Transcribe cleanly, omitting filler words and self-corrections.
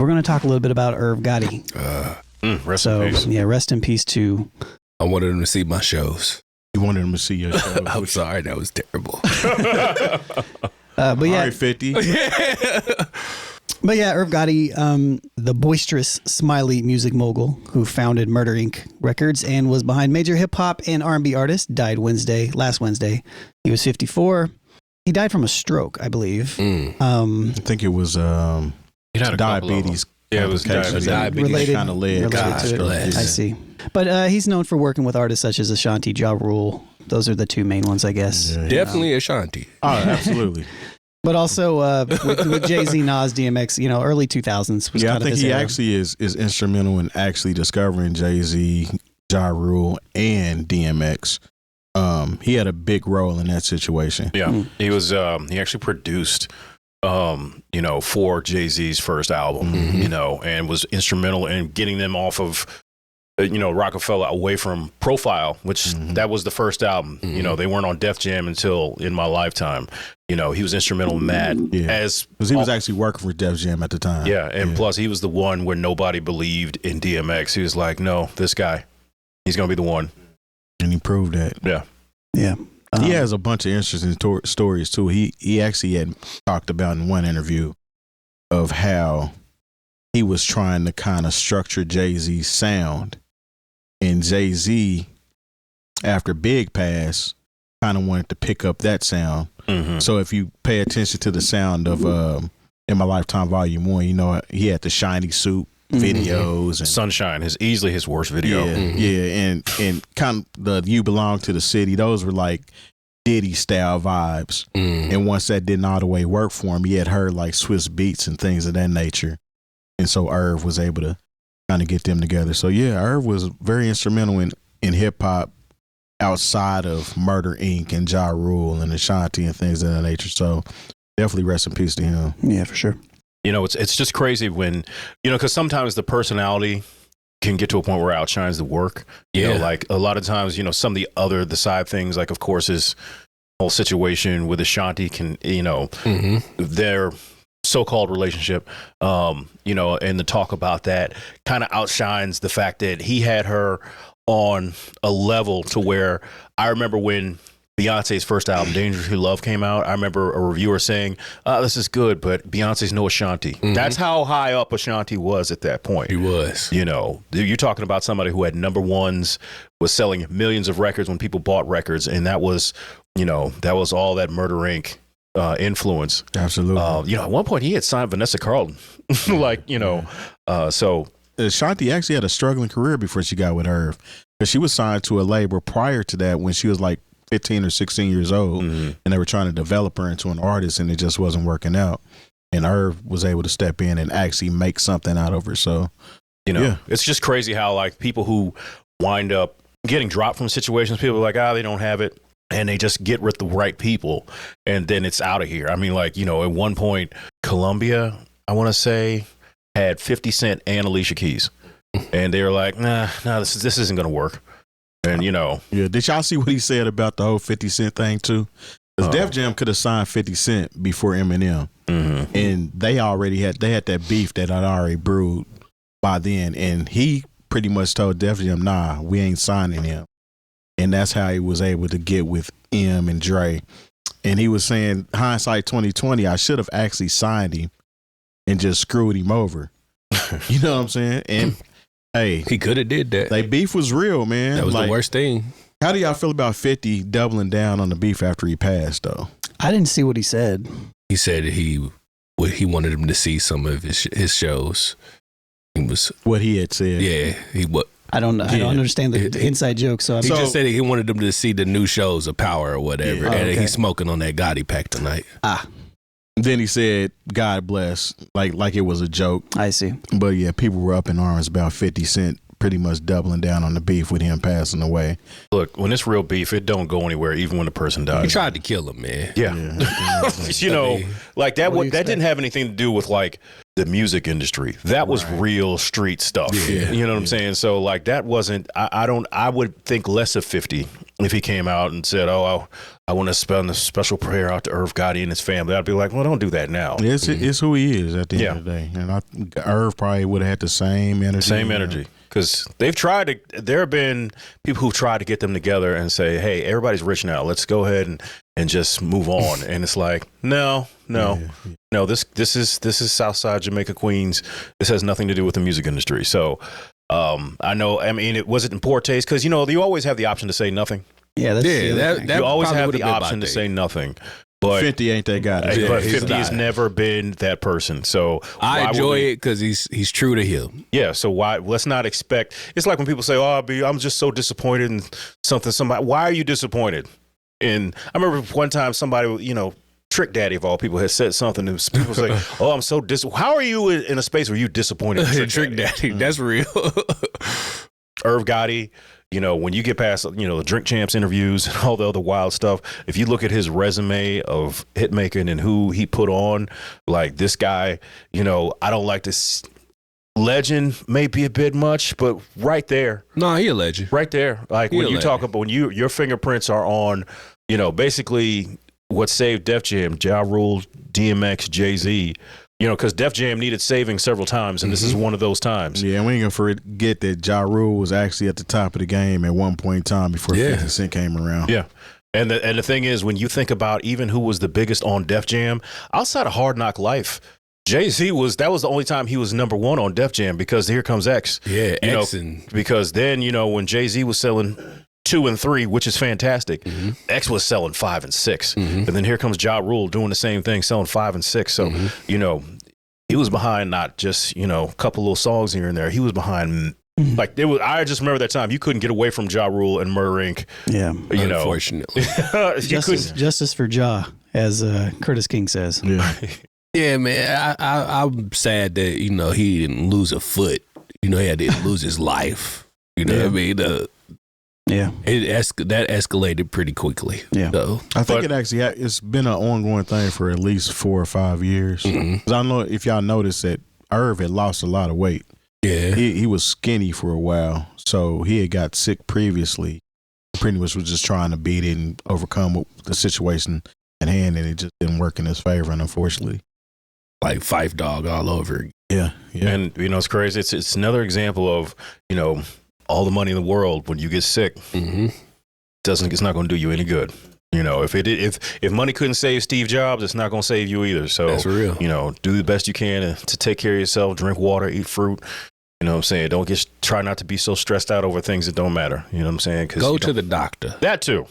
We're going to talk a little bit about Irv Gotti. Rest in peace. Yeah, rest in peace to... I wanted him to see my shows. You wanted him to see your shows? I'm sorry, that was terrible. But yeah, all right, 50. But yeah, Irv Gotti, the boisterous, smiley music mogul who founded Murder Inc. Records and was behind major hip hop and R&B artists, died last Wednesday. He was 54. He died from a stroke, I believe. I think it was He had a diabetes. Yeah, it was Diabetes related kind of led. related to it. bless. I see. But he's known for working with artists such as Ashanti, Ja Rule. Those are the two main ones, I guess. Yeah. Definitely Ashanti. Oh, absolutely. But also with Jay-Z, Nas, DMX, early 2000s was Yeah, I kind of think his he era. actually is instrumental in actually discovering Jay-Z, Ja Rule, and DMX. He had a big role in that situation. Yeah, he was. He actually produced, for Jay-Z's first album, and was instrumental in getting them off of, Rockefeller away from Profile, which that was the first album. They weren't on Def Jam until in my lifetime. He was instrumental in that. Yeah. Because he was actually working for Def Jam at the time. Yeah, and plus he was the one where nobody believed in DMX. He was like, no, this guy, he's going to be the one. And he proved that. Yeah. Yeah. He has a bunch of interesting stories too. He actually had talked about in one interview of how he was trying to kind of structure Jay-Z's sound, and Jay-Z, after Big passed, kind of wanted to pick up that sound. So if you pay attention to the sound of In My Lifetime Volume 1, he had the shiny suit videos and Sunshine is easily his worst video. and kind of the You Belong to the City, those were like Diddy style vibes. And once that didn't all the way work for him, he had heard like Swiss beats and things of that nature, and so Irv was able to kind of get them together. So yeah, Irv was very instrumental in hip hop outside of Murder Inc. and Ja Rule and Ashanti and things of that nature. So definitely rest in peace to him. Yeah, for sure. It's just crazy when, because sometimes the personality can get to a point where it outshines the work. Like a lot of times, some of the side things, like of course his whole situation with Ashanti can, their so-called relationship, and the talk about that kind of outshines the fact that he had her on a level to where I remember when Beyonce's first album, Dangerously Love, came out, I remember a reviewer saying, this is good, but Beyonce's no Ashanti. That's how high up Ashanti was at that point. He was. You're talking about somebody who had number ones, was selling millions of records when people bought records, and that was all that Murder Inc. Influence. Absolutely. At one point he had signed Vanessa Carlton. So Ashanti actually had a struggling career before she got with Irv, because she was signed to a label prior to that when she was like 15 or 16 years old, and they were trying to develop her into an artist, and it just wasn't working out. And Irv was able to step in and actually make something out of her. So, it's just crazy how like people who wind up getting dropped from situations, people are like, they don't have it. And they just get with the right people, and then it's out of here. I mean, like, at one point, Columbia, I want to say, had 50 Cent and Alicia Keys. And they were like, nah, this isn't going to work. And, Yeah, did y'all see what he said about the whole 50 Cent thing, too? Because Def Jam could have signed 50 Cent before Eminem. And they had that beef that had already brewed by then. And he pretty much told Def Jam, nah, we ain't signing him. And that's how he was able to get with M and Dre. And he was saying, hindsight 2020, I should have actually signed him and just screwed him over. You know what I'm saying? And hey, He could have did that. they beef was real, man. That was like, the worst thing. How do y'all feel about 50 doubling down on the beef after he passed, though? I didn't see what he said. He said he wanted him to see some of his shows. He was, What he had said. yeah, I don't understand the inside joke. So he just said he wanted them to see the new shows of Power or whatever. Yeah. And okay. he's smoking on that Gotti pack tonight. Then he said, God bless, like it was a joke. I see. But yeah, people were up in arms about 50 Cent pretty much doubling down on the beef with him passing away. look, when it's real beef, it don't go anywhere, even when the person He dies. tried to kill him, man. Yeah. Like that What do you that didn't have anything to do with like the music industry. That was real street stuff. Yeah. You know what I'm saying? So like that wasn't, I would think less of 50 if he came out and said, "Oh, I want to spend a special prayer out to Irv Gotti and his family," I'd be like, "Well, don't do that now." It's who he is at the end of the day, and Irv probably would have had the same energy. Same energy. Because they've tried to, there have been people who've tried to get them together and say, "Hey, everybody's rich now. Let's go ahead and just move on." And it's like, no. This is Southside Jamaica, Queens. This has nothing to do with the music industry. So I know. I mean, was it in poor taste? Because you always have the option to say nothing. Yeah, that's that you always have the been option to say nothing. But 50 ain't that guy. But 50 has never been that person. So I enjoy it because he's true to him. Yeah. So why? Let's not expect. It's like when people say, "Oh, I'm just so disappointed in somebody." Why are you disappointed? And I remember one time somebody, Trick Daddy of all people, had said something. And people say, "Oh, I'm so How are you in a space where you're disappointed in Trick Daddy? That's real. Irv Gotti. When you get past, the Drink Champs interviews and all the other wild stuff, if you look at his resume of hit making and who he put on, like this guy, I don't like this. Legend may be a bit much, but right there. No, he a legend. Right there. Like when you talk about, when your fingerprints are on, basically what saved Def Jam, Ja Rule, DMX, Jay-Z, because Def Jam needed saving several times, and this is one of those times. Yeah, and we ain't gonna forget that Ja Rule was actually at the top of the game at one point in time before 50 Cent came around. Yeah. And the thing is, when you think about even who was the biggest on Def Jam, outside of Hard Knock Life, Jay-Z that was the only time he was number one on Def Jam, because Here Comes X. Yeah, because then, when Jay-Z was selling 2 and 3, which is fantastic, X was selling 5 and 6. And then here comes Ja Rule doing the same thing, selling 5 and 6. So, he was behind not just, a couple little songs here and there. He was behind, I just remember that time you couldn't get away from Ja Rule and Murder Inc. Yeah. Unfortunately. Justice for Ja, as Curtis King says. Yeah. Yeah, man. I'm sad that, he didn't lose a foot. He had to lose his life. What I mean? Yeah, that escalated pretty quickly. Yeah, so, I think it's been an ongoing thing for at least 4 or 5 years. 'Cause I don't know if y'all noticed that Irv had lost a lot of weight. Yeah, he was skinny for a while, so he had got sick previously. Pretty much was just trying to beat it and overcome the situation at hand, and it just didn't work in his favor, unfortunately. Like Fife Dog all over. Yeah. And it's crazy. It's another example of all the money in the world, when you get sick, it's not going to do you any good. If money couldn't save Steve Jobs, it's not going to save you either. So that's real. Do the best you can to take care of yourself. Drink water, eat fruit. You know what I'm saying? Try not to be so stressed out over things that don't matter. You know what I'm saying? Go to the doctor. That too.